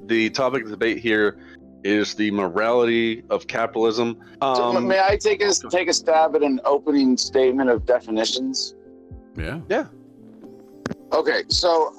The topic of debate here is the morality of capitalism. May I take a stab at an opening statement of definitions? Yeah. Yeah. Okay, so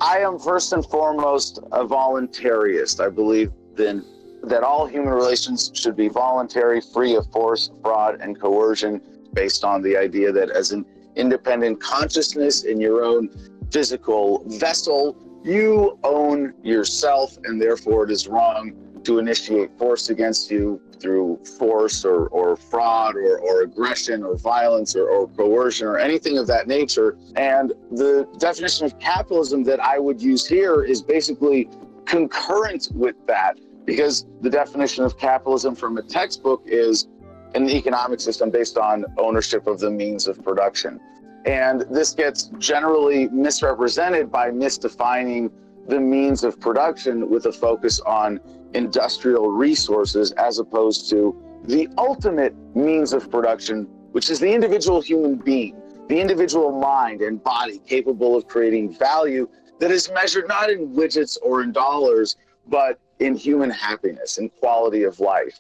I am first and foremost a voluntarist. I believe then that all human relations should be voluntary, free of force, fraud, and coercion, based on the idea that as an independent consciousness in your own physical vessel, you own yourself, and therefore it is wrong to initiate force against you through force or fraud or aggression or violence or coercion or anything of that nature. And the definition of capitalism that I would use here is basically concurrent with that, because the definition of capitalism from a textbook is an economic system based on ownership of the means of production. And this gets generally misrepresented by misdefining the means of production with a focus on industrial resources, as opposed to the ultimate means of production, which is the individual human being, the individual mind and body capable of creating value that is measured not in widgets or in dollars, but in human happiness and quality of life.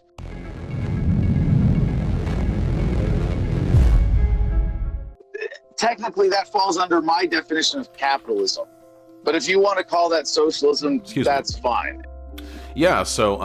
Technically, that falls under my definition of capitalism. But if you want to call that socialism, that's fine. Yeah, so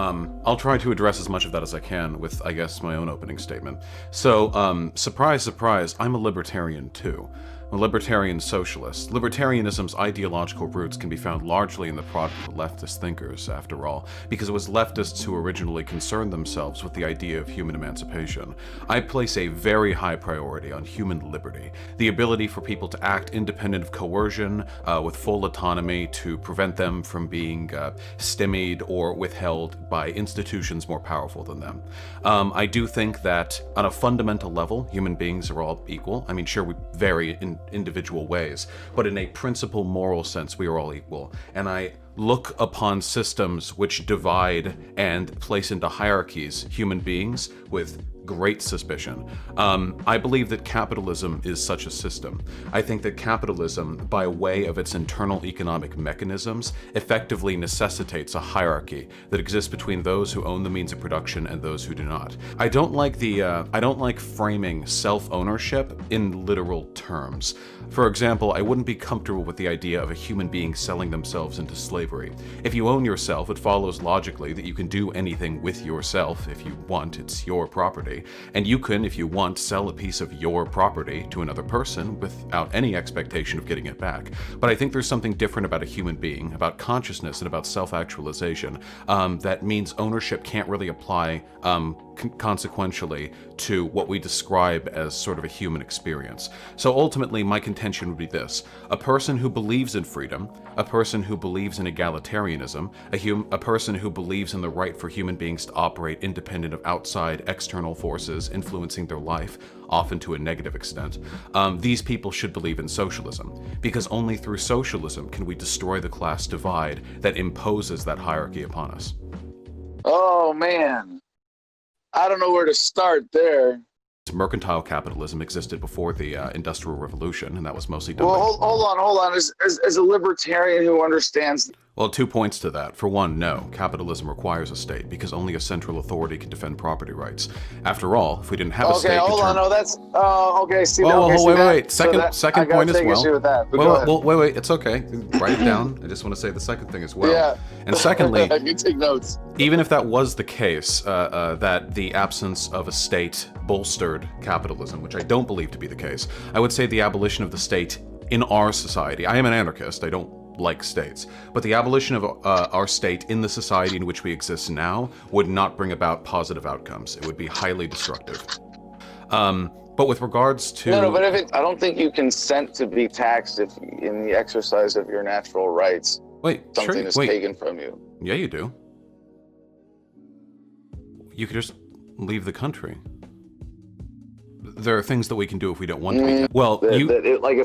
I'll try to address as much of that as I can with, I guess, my own opening statement. So, surprise, surprise, I'm a libertarian too. I'm a libertarian socialist. Libertarianism's ideological roots can be found largely in the product of leftist thinkers, after all, because it was leftists who originally concerned themselves with the idea of human emancipation. I place a very high priority on human liberty, the ability for people to act independent of coercion, with full autonomy to prevent them from being stymied or withheld by institutions more powerful than them. I do think that on a fundamental level, human beings are all equal. I mean, sure, we vary in individual ways, but in a principal moral sense, we are all equal. And I look upon systems which divide and place into hierarchies human beings with great suspicion. I believe that capitalism is such a system. I think that capitalism, by way of its internal economic mechanisms, effectively necessitates a hierarchy that exists between those who own the means of production and those who do not. I don't like framing self-ownership in literal terms. For example, I wouldn't be comfortable with the idea of a human being selling themselves into slavery. If you own yourself, it follows logically that you can do anything with yourself if you want. It's your property. And you can, if you want, sell a piece of your property to another person without any expectation of getting it back. But I think there's something different about a human being, about consciousness and about self-actualization, that means ownership can't really apply consequentially to what we describe as sort of a human experience. So ultimately, my contention would be this: a person who believes in freedom, a person who believes in egalitarianism, a person who believes in the right for human beings to operate independent of outside external forces influencing their life, often to a negative extent, these people should believe in socialism, because only through socialism can we destroy the class divide that imposes that hierarchy upon us. Oh man, I don't know where to start there. Mercantile capitalism existed before the Industrial Revolution, and that was mostly done. Well, hold on. As a libertarian who understands. Well, 2 points to that. For one, no, capitalism requires a state because only a central authority can defend property rights. After all, if we didn't have a state, hold on. No, that's okay. See, wait. Second point as well. With Wait. It's okay. Write it down. I just want to say the second thing as well. Yeah. And secondly, you take notes. Even if that was the case, that the absence of a state bolstered capitalism, which I don't believe to be the case, I would say the abolition of the state in our society. I am an anarchist. I don't like states, but the abolition of our state in the society in which we exist now would not bring about positive outcomes. It would be highly destructive. But with regards to but I don't think you consent to be taxed if in the exercise of your natural rights something is taken from you. Yeah, you do. You could just leave the country. There are things that we can do if we don't want to be. Well,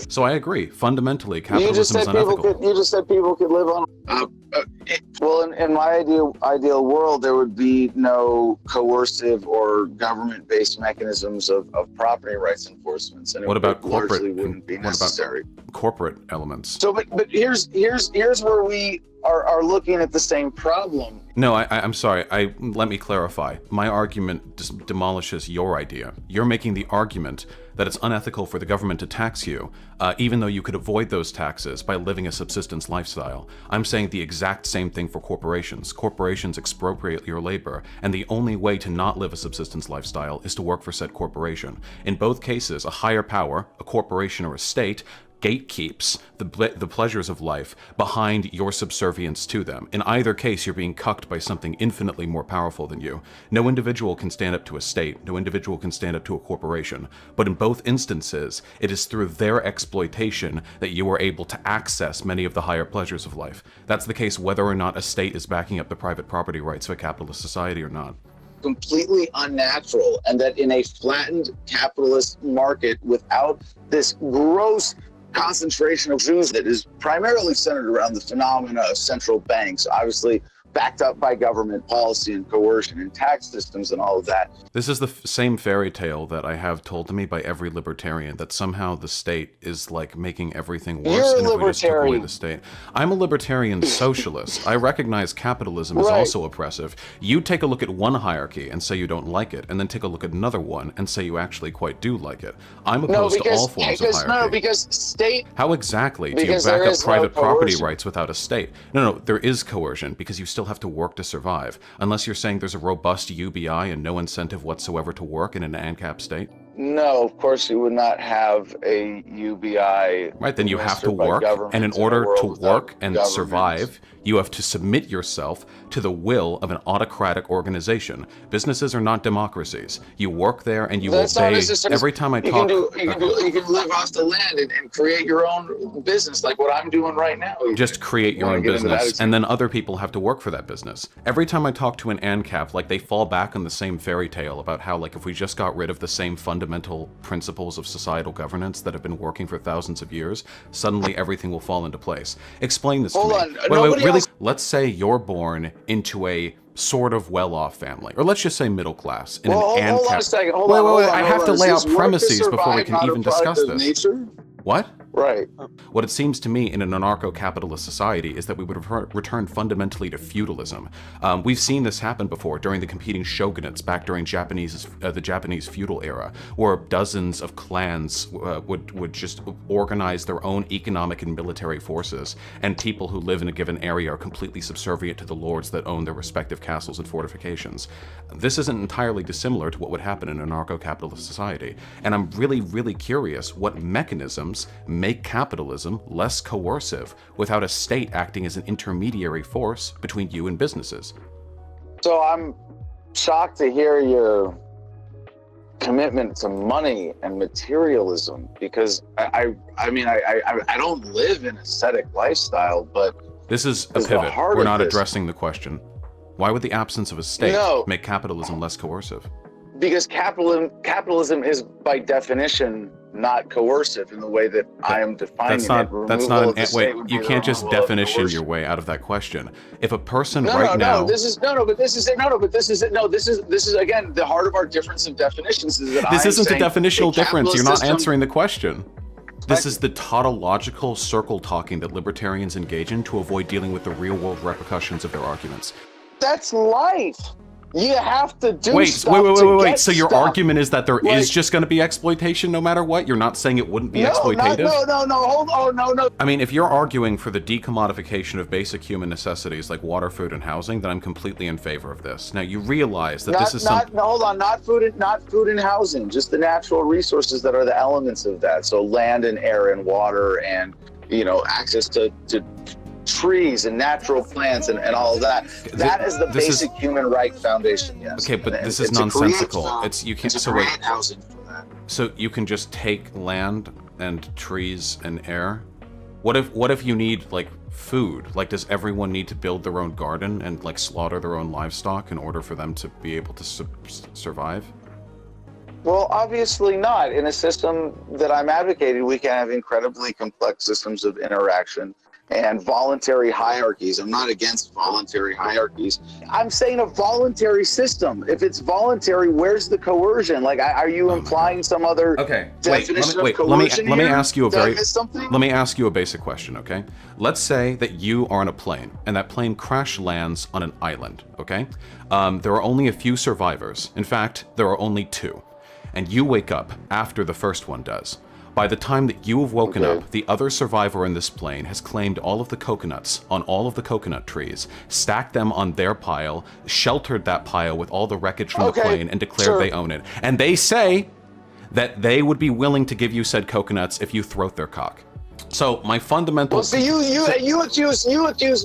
so I agree. Fundamentally, capitalism is unethical. You just said people could live on. Well, in my ideal world, there would be no coercive or government-based mechanisms of property rights enforcement. And what about corporate? Wouldn't be necessary. What about corporate elements? So, but here's where we are looking at the same problem. No, I'm sorry. Let me clarify. My argument demolishes your idea. You're making the argument that it's unethical for the government to tax you, even though you could avoid those taxes by living a subsistence lifestyle. I'm saying the exact same thing for corporations. Corporations expropriate your labor, and the only way to not live a subsistence lifestyle is to work for said corporation. In both cases, a higher power, a corporation or a state, gatekeeps the pleasures of life behind your subservience to them. In either case, you're being cucked by something infinitely more powerful than you. No individual can stand up to a state, no individual can stand up to a corporation, but in both instances, it is through their exploitation that you are able to access many of the higher pleasures of life. That's the case whether or not a state is backing up the private property rights of a capitalist society or not. Completely unnatural, and that in a flattened capitalist market without this gross concentration of Jews that is primarily centered around the phenomena of central banks, obviously backed up by government policy and coercion and tax systems and all of that. This is the same fairy tale that I have told to me by every libertarian, that somehow the state is like making everything worse. You're and a if we just took away libertarian. the state. I'm a libertarian socialist. I recognize capitalism is Right. also oppressive. You take a look at one hierarchy and say you don't like it, and then take a look at another one and say you actually quite do like it. I'm opposed to all forms of hierarchy. No, because state. How exactly do you Because back there up is no private property coercion. rights without a state? No, there is coercion because you still have to work to survive. Unless you're saying there's a robust UBI and no incentive whatsoever to work in an ANCAP state. No, of course you would not have a UBI. Right, then you have to administered by work, government and in a order world to without work and government. survive, you have to submit yourself to the will of an autocratic organization. Businesses are not democracies. You work there and you That's not obey. necessarily- Every time I You talk, can live off the land and create your own business, like what I'm doing right now. just create your Wanna own get into that business, and then other people have to work for that business. Every time I talk to an ANCAP, like they fall back on the same fairy tale about how, like, if we just got rid of the same fundamental principles of societal governance that have been working for thousands of years, suddenly everything will fall into place. Explain this Hold to me. on, Wait, nobody really? else- Let's say you're born into a sort of well-off family, or let's just say middle class in Well, an ANCAP. hold on a second. Hold wait, on, wait, hold wait. on, I hold have on. to Is lay this out work to premises before we survive, can not a even product discuss of this. nature? What? Right. What it seems to me in an anarcho-capitalist society is that we would return fundamentally to feudalism. We've seen this happen before during the competing shogunates back during the Japanese feudal era, where dozens of clans would just organize their own economic and military forces, and people who live in a given area are completely subservient to the lords that own their respective castles and fortifications. This isn't entirely dissimilar to what would happen in an anarcho-capitalist society, and I'm really, really curious what mechanisms make capitalism less coercive without a state acting as an intermediary force between you and businesses. So I'm shocked to hear your commitment to money and materialism, because I don't live in an ascetic lifestyle, but This is a Is the pivot. heart We're of not this. addressing the question. Why would the absence of a state No. make capitalism less coercive? because capitalism is by definition not coercive in the way that I am defining That's not. it. That's Removal not of the an. state Wait. would be You the can't just removal of definition coercion. your way out of that question. If a person No, right now. but this is again the heart of our difference of definitions. Is that This I am isn't a saying definitional a difference. You're capitalist not system- answering the question. This is the tautological circle talking that libertarians engage in to avoid dealing with the real world repercussions of their arguments. That's life. You have to do Wait. stuff to get So your stuff. argument is that there is Like- just going to be exploitation no matter what? You're not saying it wouldn't be exploitative? No, hold on, no. I mean, if you're arguing for the decommodification of basic human necessities like water, food, and housing, then I'm completely in favor of this. Now, you realize that this is Not food and housing, just the natural resources that are the elements of that. So land and air and water and, access to trees and natural plants and all of that. That is the basic human right foundation, yes. Okay, but And this is to create nonsensical. that, You can't. to So wait. create housing for that. So you can just take land and trees and air? What if you need like food? Like, does everyone need to build their own garden and like slaughter their own livestock in order for them to be able to survive? Well, obviously not. In a system that I'm advocating, we can have incredibly complex systems of interaction and voluntary hierarchies. I'm not against voluntary hierarchies. I'm saying a voluntary system. If it's voluntary, where's the coercion? Like, are you implying some other definition of coercion? Let me ask you a very. something? Let me ask you a basic question, okay? Let's say that you are on a plane, and that plane crash lands on an island, okay? There are only a few survivors. In fact, there are only 2. And you wake up after the first one does. By the time that you have woken up, the other survivor in this plane has claimed all of the coconuts on all of the coconut trees, stacked them on their pile, sheltered that pile with all the wreckage from the plane, and declared they own it. And they say that they would be willing to give you said coconuts if you throat their cock. So my fundamental. Well, see, you accuse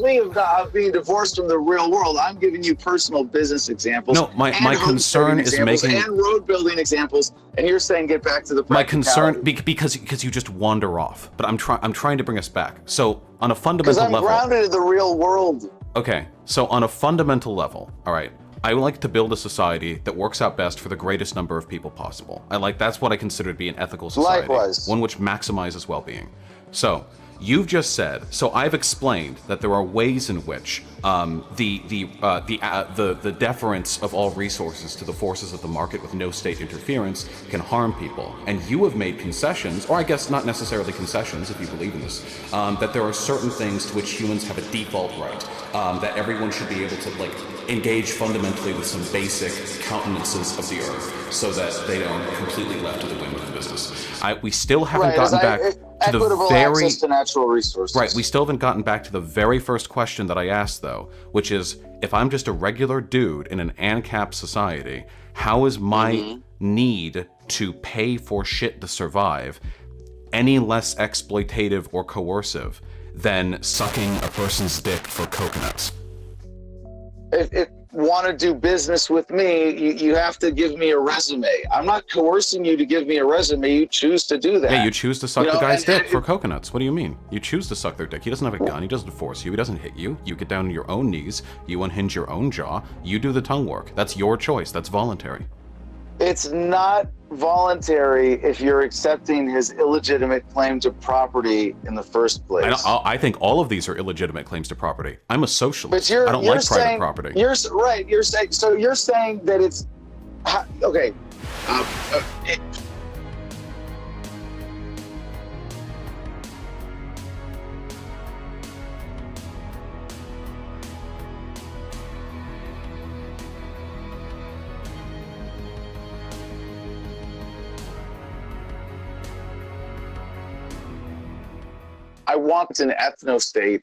me of being divorced from the real world. I'm giving you personal business examples. No, my concern is making and road building examples, and you're saying get back to the my concern because you just wander off. But I'm trying to bring us back. So on a fundamental level. Because I'm grounded in the real world. Okay, so on a fundamental level, all right. I would like to build a society that works out best for the greatest number of people possible. That's what I consider to be an ethical society. Likewise. One which maximizes well-being. So, you've just said, so I've explained that there are ways in which the deference of all resources to the forces of the market with no state interference can harm people. And you have made concessions, or I guess not necessarily concessions if you believe in this, that there are certain things to which humans have a default right, that everyone should be able to engage fundamentally with some basic countenances of the earth so that they aren't completely left to the whim of the business. We still haven't gotten back to the very access to natural resources. Right, we still haven't gotten back to the very first question that I asked, though, which is, if I'm just a regular dude in an ANCAP society, how is my need to pay for shit to survive any less exploitative or coercive than sucking a person's dick for coconuts? If want to do business with me, you have to give me a resume. I'm not coercing you to give me a resume. You choose to do that. Yeah, you choose to suck the guy's dick for coconuts. What do you mean? You choose to suck their dick. He doesn't have a gun. He doesn't force you. He doesn't hit you. You get down on your own knees. You unhinge your own jaw. You do the tongue work. That's your choice. That's voluntary. It's not voluntary if you're accepting his illegitimate claim to property in the first place. I think all of these are illegitimate claims to property. I'm a socialist. But I don't like private property. You're right. You're saying that it's okay. I want an ethno-state